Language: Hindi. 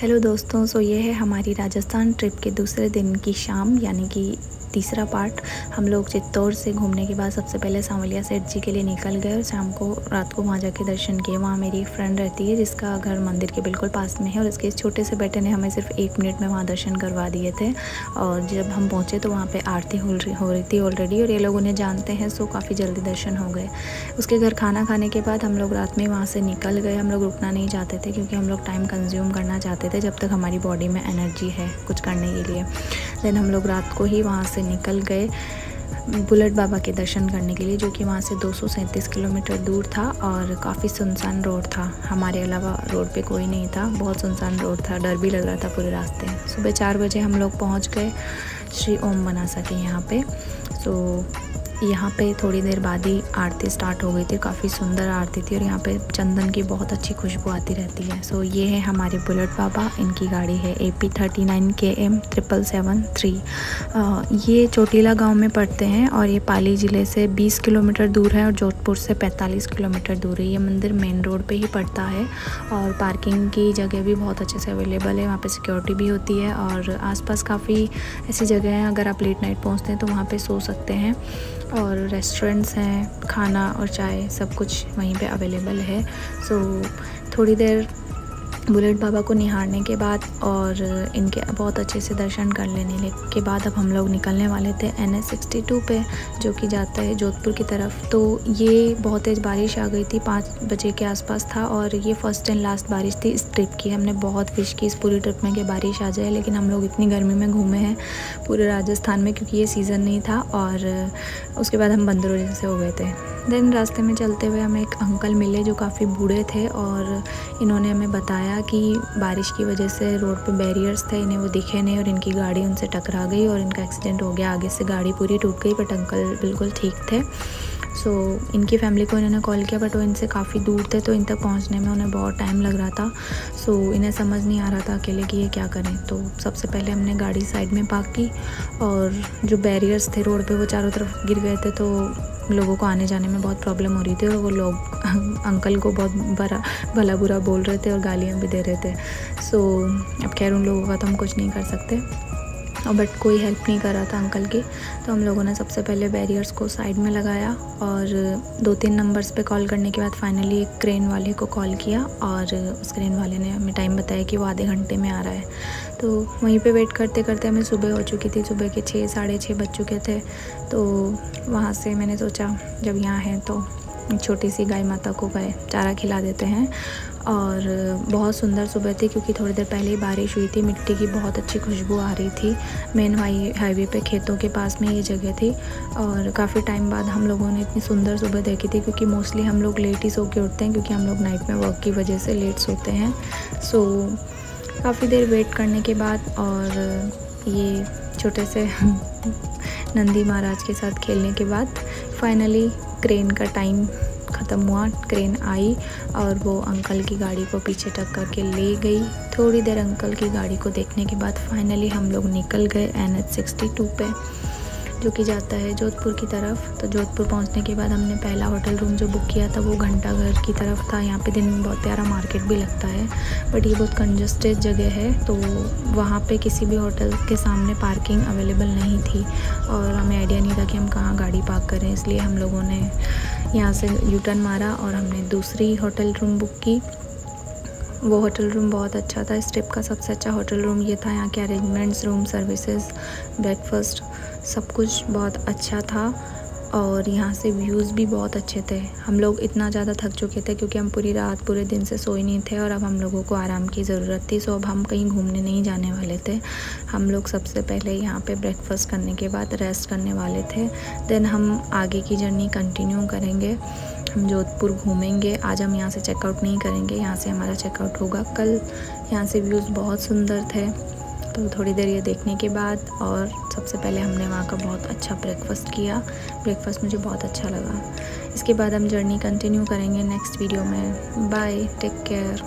हेलो दोस्तों, ये है हमारी राजस्थान ट्रिप के दूसरे दिन की शाम, यानी कि तीसरा पार्ट। हम लोग चित्तौड़ से घूमने के बाद सबसे पहले सांवलिया सेठ जी के लिए निकल गए और शाम को रात को वहाँ जाके दर्शन किए। वहाँ मेरी एक फ्रेंड रहती है जिसका घर मंदिर के बिल्कुल पास में है और उसके इस छोटे से बेटे ने हमें सिर्फ 1 मिनट में वहाँ दर्शन करवा दिए थे। और जब हम पहुँचे तो वहाँ पर आरती हो रही थी ऑलरेडी, और ये लोग उन्हें जानते हैं, सो काफ़ी जल्दी दर्शन हो गए। उसके घर खाना खाने के बाद हम लोग रात में वहाँ से निकल गए। हम लोग रुकना नहीं चाहते थे क्योंकि हम लोग टाइम कंज्यूम करना चाहते थे जब तक हमारी बॉडी में एनर्जी है कुछ करने के लिए। देन हम लोग रात को ही वहाँ से निकल गए बुलेट बाबा के दर्शन करने के लिए, जो कि वहाँ से 237 किलोमीटर दूर था और काफ़ी सुनसान रोड था। हमारे अलावा रोड पे कोई नहीं था, बहुत सुनसान रोड था, डर भी लग रहा था पूरे रास्ते। सुबह 4 बजे हम लोग पहुँच गए श्री ओम मनासा के यहाँ पे। यहाँ पे थोड़ी देर बाद ही आरती स्टार्ट हो गई थी। काफ़ी सुंदर आरती थी और यहाँ पे चंदन की बहुत अच्छी खुशबू आती रहती है। ये है हमारे बुलेट बाबा, इनकी गाड़ी है AP 39 KM 777-3। ये चोटीला गांव में पड़ते हैं और ये पाली ज़िले से 20 किलोमीटर दूर है और जोधपुर से 45 किलोमीटर दूर है। ये मंदिर मेन रोड पे ही पड़ता है और पार्किंग की जगह भी बहुत अच्छे से अवेलेबल है। वहाँ पे सिक्योरिटी भी होती है और आसपास काफ़ी ऐसी जगह हैं, अगर आप लेट नाइट पहुँचते हैं तो वहाँ पे सो सकते हैं। और रेस्टोरेंट्स हैं, खाना और चाय सब कुछ वहीं पे अवेलेबल है। थोड़ी देर बुलेट बाबा को निहारने के बाद और इनके बहुत अच्छे से दर्शन कर लेने के बाद अब हम लोग निकलने वाले थे NH 62 पे, जो कि जाता है जोधपुर की तरफ। तो ये बहुत तेज़ बारिश आ गई थी, 5 बजे के आसपास था और ये फर्स्ट एंड लास्ट बारिश थी इस ट्रिप की। हमने बहुत विश की इस पूरी ट्रिप में कि बारिश आ जाए, लेकिन हम लोग इतनी गर्मी में घूमे हैं पूरे राजस्थान में क्योंकि ये सीज़न नहीं था। और उसके बाद हम बंदरों जैसे हो गए थे। देन रास्ते में चलते हुए हमें एक अंकल मिले जो काफ़ी बूढ़े थे और इन्होंने हमें बताया कि बारिश की वजह से रोड पे बैरियर्स थे, इन्हें वो दिखे नहीं और इनकी गाड़ी उनसे टकरा गई और इनका एक्सीडेंट हो गया। आगे से गाड़ी पूरी टूट गई, बट अंकल बिल्कुल ठीक थे। इनकी फैमिली को इन्होंने कॉल किया, बट वो इनसे काफ़ी दूर थे तो इन तक पहुंचने में उन्हें बहुत टाइम लग रहा था। इन्हें समझ नहीं आ रहा था अकेले कि ये क्या करें। तो सबसे पहले हमने गाड़ी साइड में पार्क की और जो बैरियर्स थे रोड पे वो चारों तरफ गिर गए थे, तो लोगों को आने जाने में बहुत प्रॉब्लम हो रही थी और वो लोग अंकल को बहुत भला बुरा बोल रहे थे और गालियाँ भी दे रहे थे। अब खैर उन लोगों का तो हम कुछ नहीं कर सकते, और बट कोई हेल्प नहीं कर रहा था अंकल की। तो हम लोगों ने सबसे पहले बैरियर्स को साइड में लगाया और 2-3 नंबर्स पे कॉल करने के बाद फाइनली एक क्रेन वाले को कॉल किया और उस क्रेन वाले ने हमें टाइम बताया कि वो आधे घंटे में आ रहा है। तो वहीं पे वेट करते करते हमें सुबह हो चुकी थी, सुबह के 6 साढ़े 6 बज चुके थे। तो वहाँ से मैंने सोचा जब यहाँ हैं तो छोटी सी गाय माता को चारा खिला देते हैं। और बहुत सुंदर सुबह थी क्योंकि थोड़ी देर पहले ही बारिश हुई थी, मिट्टी की बहुत अच्छी खुशबू आ रही थी। मेन हाईवे पे खेतों के पास में ये जगह थी और काफ़ी टाइम बाद हम लोगों ने इतनी सुंदर सुबह देखी थी, क्योंकि मोस्टली हम लोग लेट ही सो के उठते हैं क्योंकि हम लोग नाइट में वर्क की वजह से लेट सोते हैं। काफ़ी देर वेट करने के बाद और ये छोटे से नंदी महाराज के साथ खेलने के बाद फाइनली क्रेन का टाइम ख़त्म हुआ। क्रेन आई और वो अंकल की गाड़ी को पीछे टक्कर के ले गई। थोड़ी देर अंकल की गाड़ी को देखने के बाद फाइनली हम लोग निकल गए NH 62 पे, जो कि जाता है जोधपुर की तरफ। तो जोधपुर पहुंचने के बाद हमने पहला होटल रूम जो बुक किया था वो घंटाघर की तरफ था। यहाँ पे दिन में बहुत प्यारा मार्केट भी लगता है, बट ये बहुत कंजस्टेड जगह है, तो वहाँ पे किसी भी होटल के सामने पार्किंग अवेलेबल नहीं थी और हमें आइडिया नहीं था कि हम कहाँ गाड़ी पार्क करें। इसलिए हम लोगों ने यहाँ से U-टर्न मारा और हमने दूसरी होटल रूम बुक की। वो होटल रूम बहुत अच्छा था। इस ट्रिप का सबसे अच्छा होटल रूम ये था। यहाँ के अरेंजमेंट्स, रूम सर्विसेज, ब्रेकफास्ट सब कुछ बहुत अच्छा था और यहाँ से व्यूज़ भी बहुत अच्छे थे। हम लोग इतना ज़्यादा थक चुके थे क्योंकि हम पूरी रात पूरे दिन से सोए नहीं थे और अब हम लोगों को आराम की ज़रूरत थी। अब हम कहीं घूमने नहीं जाने वाले थे। हम लोग सबसे पहले यहाँ पे ब्रेकफास्ट करने के बाद रेस्ट करने वाले थे। देन हम आगे की जर्नी कंटिन्यू करेंगे। हम जोधपुर घूमेंगे। आज हम यहाँ से चेकआउट नहीं करेंगे, यहाँ से हमारा चेकआउट होगा कल। यहाँ से व्यूज़ बहुत सुंदर थे। तो थोड़ी देर ये देखने के बाद और सबसे पहले हमने वहाँ का बहुत अच्छा ब्रेकफास्ट किया। ब्रेकफास्ट मुझे बहुत अच्छा लगा। इसके बाद हम जर्नी कंटिन्यू करेंगे नेक्स्ट वीडियो में। Bye, take care.